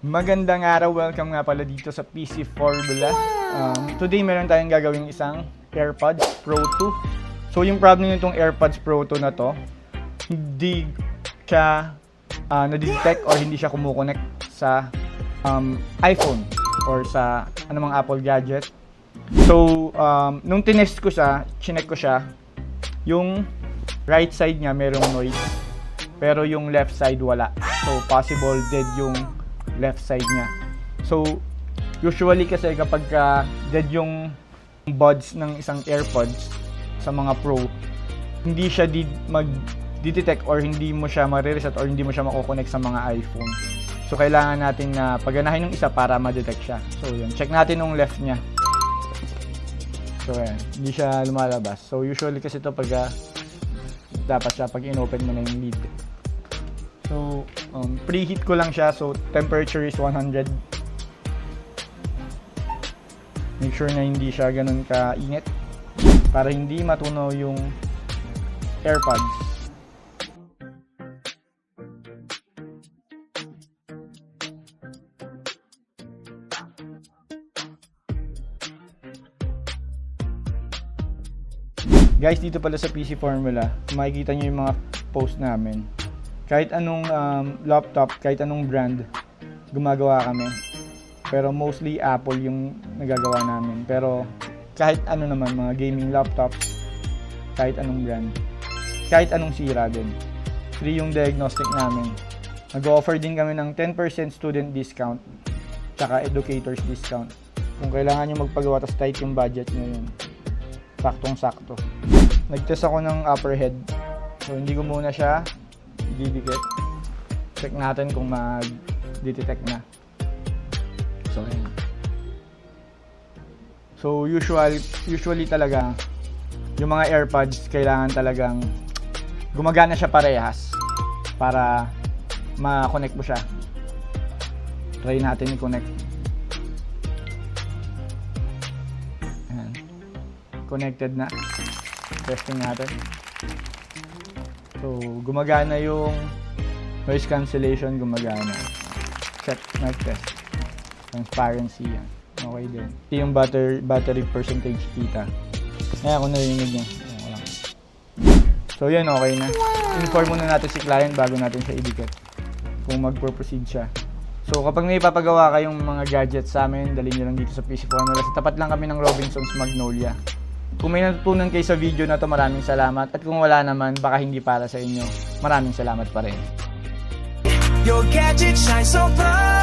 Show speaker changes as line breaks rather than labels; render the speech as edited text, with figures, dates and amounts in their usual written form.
Magandang araw, welcome nga pala dito sa PC Formula. Today meron tayong gagawing isang AirPods Pro 2. So yung problem nitong AirPods Pro 2 na to, hindi siya na-detect or hindi siya kumukonect sa iPhone or sa anumang Apple gadget. So nung tinest ko siya, chinek ko siya, yung right side niya merong noise, pero yung left side wala. So possible dead yung left side niya. So usually kasi kapag dead yung buds ng isang AirPods sa mga Pro, hindi siya mag-detect or hindi mo siya ma-reset or hindi mo siya mako-connect sa mga iPhone. So kailangan natin na paganahin yung isa para ma-detect siya. So yun, check natin yung left niya. So ayan, hindi siya lumalabas. So usually kasi ito pag dapat siya pag in-open mo na yung lid. So preheat ko lang siya, so temperature is 100. Make sure na hindi siya ganun kainit para hindi matunaw yung AirPods. Guys, dito pala sa PC Formula, makikita nyo yung mga post namin. Kahit anong laptop, kahit anong brand, gumagawa kami. Pero mostly Apple yung nagagawa namin. Pero kahit ano naman, mga gaming laptops, kahit anong brand, kahit anong sira din, free yung diagnostic namin. Nag-offer din kami ng 10% student discount, tsaka educators discount. Kung kailangan nyo magpagawa, tas tight yung budget nyo yun, saktong-sakto. Nag-test ako ng upper head. So hindi ko muna siya didikit. Check natin kung mag-detect na. So ayan. So usually talaga yung mga AirPods kailangan talagang gumagana siya parehas para ma-connect mo siya. Try natin i-connect. Ayan. Connected na. Testing natin. So, gumagana yung noise cancellation, gumagana. Check, mic test. Transparency yan. Okay din. Yung battery percentage kita. Kaya ako narinig niya. Okay lang. So, yan, okay na. Inform muna natin si client bago natin siya idikit kung mag-proceed siya. So, kapag may ipapagawa kayong mga gadgets sa amin, dalhin nyo lang dito sa PC Formula. Sa tapat lang kami ng Robinsons Magnolia. Kung may natutunan kayo sa video na to, maraming salamat. At kung wala naman, baka hindi para sa inyo, maraming salamat pa rin.
Your gadget shines so bright.